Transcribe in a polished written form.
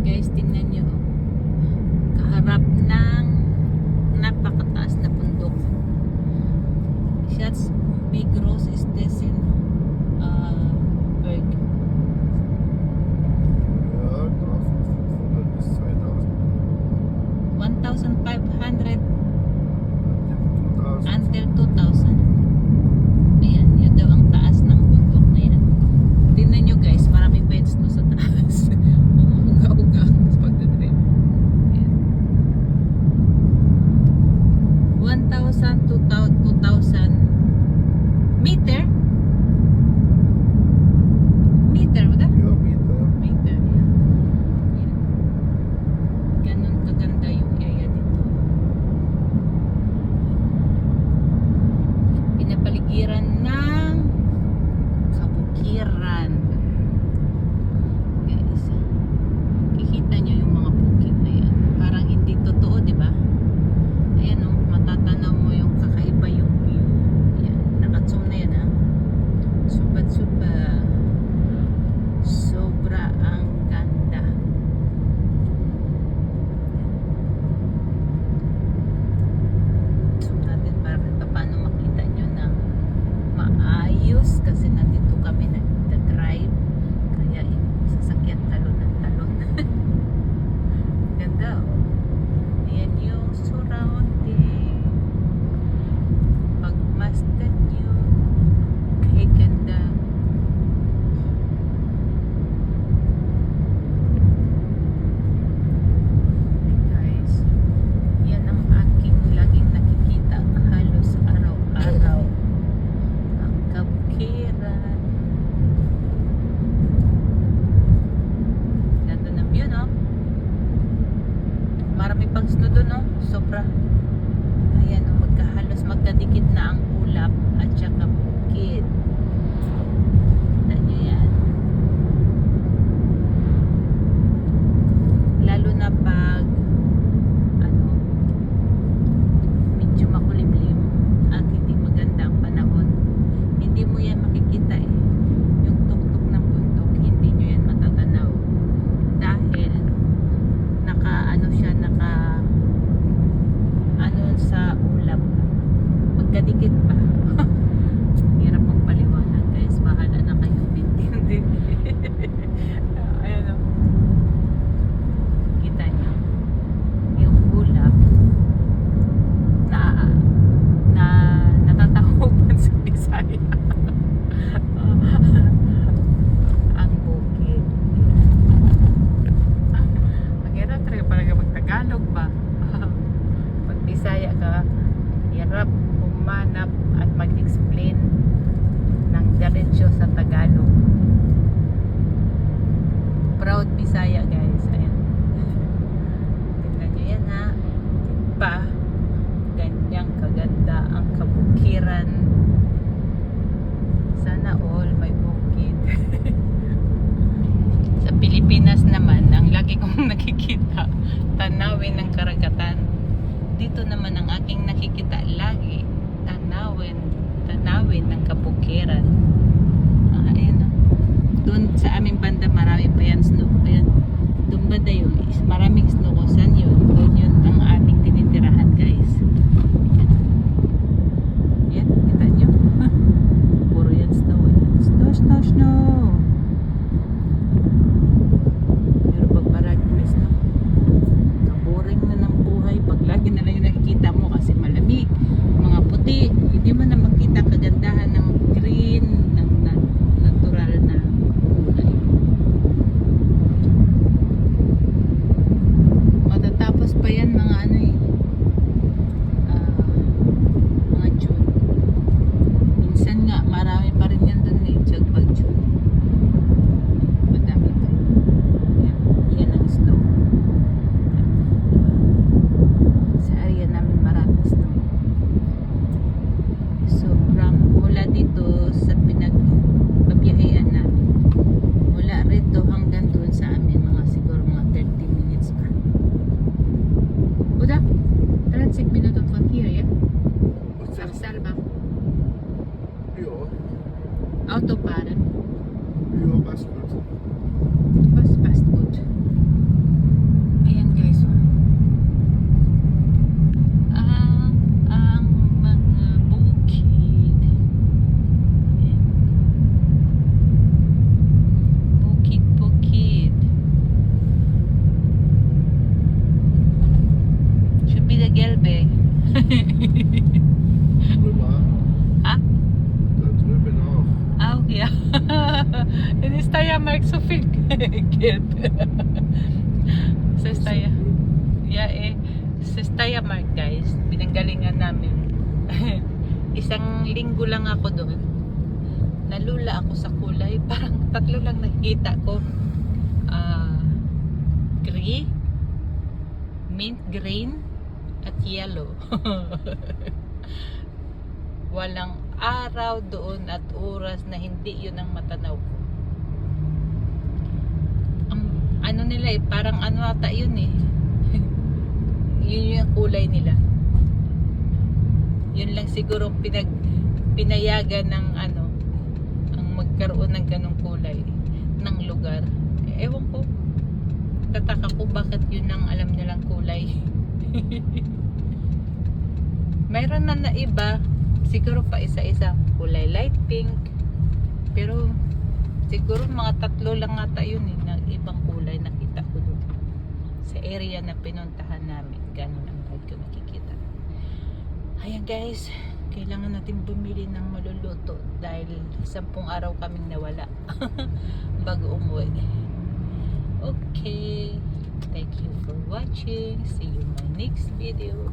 Guys, tingnan nyo. Kaharap ng napakataas na bundok. Shots Big Rose is this in Berg. Ja, 1500 bis 2000. 1,500 2000. until 2,000. Ayan, yun daw ang taas ng bundok na yan. Tingnan nyo guys, maraming beds no sa taas. Umuuga-uga sa pagdadrive. Ayan. 1,000 to 2,000 meter? Meter ba da? Ja, Meter. Meter, yeah. Ayan. Ganun kaganda yung area dito. Pinapaligiran ng kabukiran. Guys, kikita nyo yung mga bukid na yan. Parang hindi totoo, di ba? Ayan o, matatanaw mo yung kakaiba yung view. Ayan, nakazoom na yan ha. Subat-suba. Sobra ang ganda. Zoom natin para paano makita nyo na maayos kasi nandito kami nagda-drive kaya yung sasakyan talon ng talon. Ganda oh. Ayan yung surrounding. Pagmasdan nyo kay ganda. Guys, yan ang aking laging nakikita halos araw-araw. Ang kabukiran. Ganda ng view, no? Marami pang snow doon, no? Sobra. Ayan, no? Magkahalos magkadikit na ang ulap at saka bukid. Tignan nyo yan. Lalo na pag ano, medyo makulimlim at hindi maganda ang panahon, hindi mo yan makikita eh. Yung tuktok ng bundok, hindi nyo yan matatanaw dahil naka ano siya, naka ano sa ulap, magkadikit pa. Hirap magpaliwanag guys, bahala na kayo din. Ayan o, kita nyo yung ulap na natatakupan sa Bisaya. Ang bukid. Mahirap talaga pala mag-Tagalog ba? Pag Bisaya ka, hirap humanap at mag-explain ng diretsyo sa Tagalog. Proud Bisaya guys. Ayan. Tingnan nyo yan ha. Pa, ganyang kaganda ang kabukiran. Sana all may bukid. Sa Pilipinas naman, ang lagi kong nakikita, tanawin ng karagatan. Dito naman ang aking nakikita lagi, tanawin ng kabukiran. Ayan na. Doon sa aming banda marami pa yan snow. Ayan. Doon banda yun, maraming snow. Saan yun? Doon yun ang ating tinitirahan. feel guilt. Sa Staya. Yeah, sa Staya Mart, guys. Pinanggalingan namin. Isang linggo lang ako doon. Nalula ako sa kulay. Parang 3 lang nakita ko. Gray, mint green, at yellow. Walang araw doon at oras na hindi yun ang matanaw ko. Ang ano nila parang ano ata yun yun yung kulay nila. Yun lang siguro pinayagan ng ang magkaroon ng ganong kulay ng lugar. Ewan ko, tataka ko bakit yun ang alam nilang kulay. Mayroon na iba, siguro pa isa-isa, kulay light pink, pero siguro mga 3 lang ata yun na ibang kulay nakita ko doon sa area na pinuntahan namin. Ganun ang guide ko nakikita. Ayan guys, kailangan natin bumili ng maluluto dahil 10 araw kaming nawala bago umuwi. Okay, thank you for watching. See you in my next video.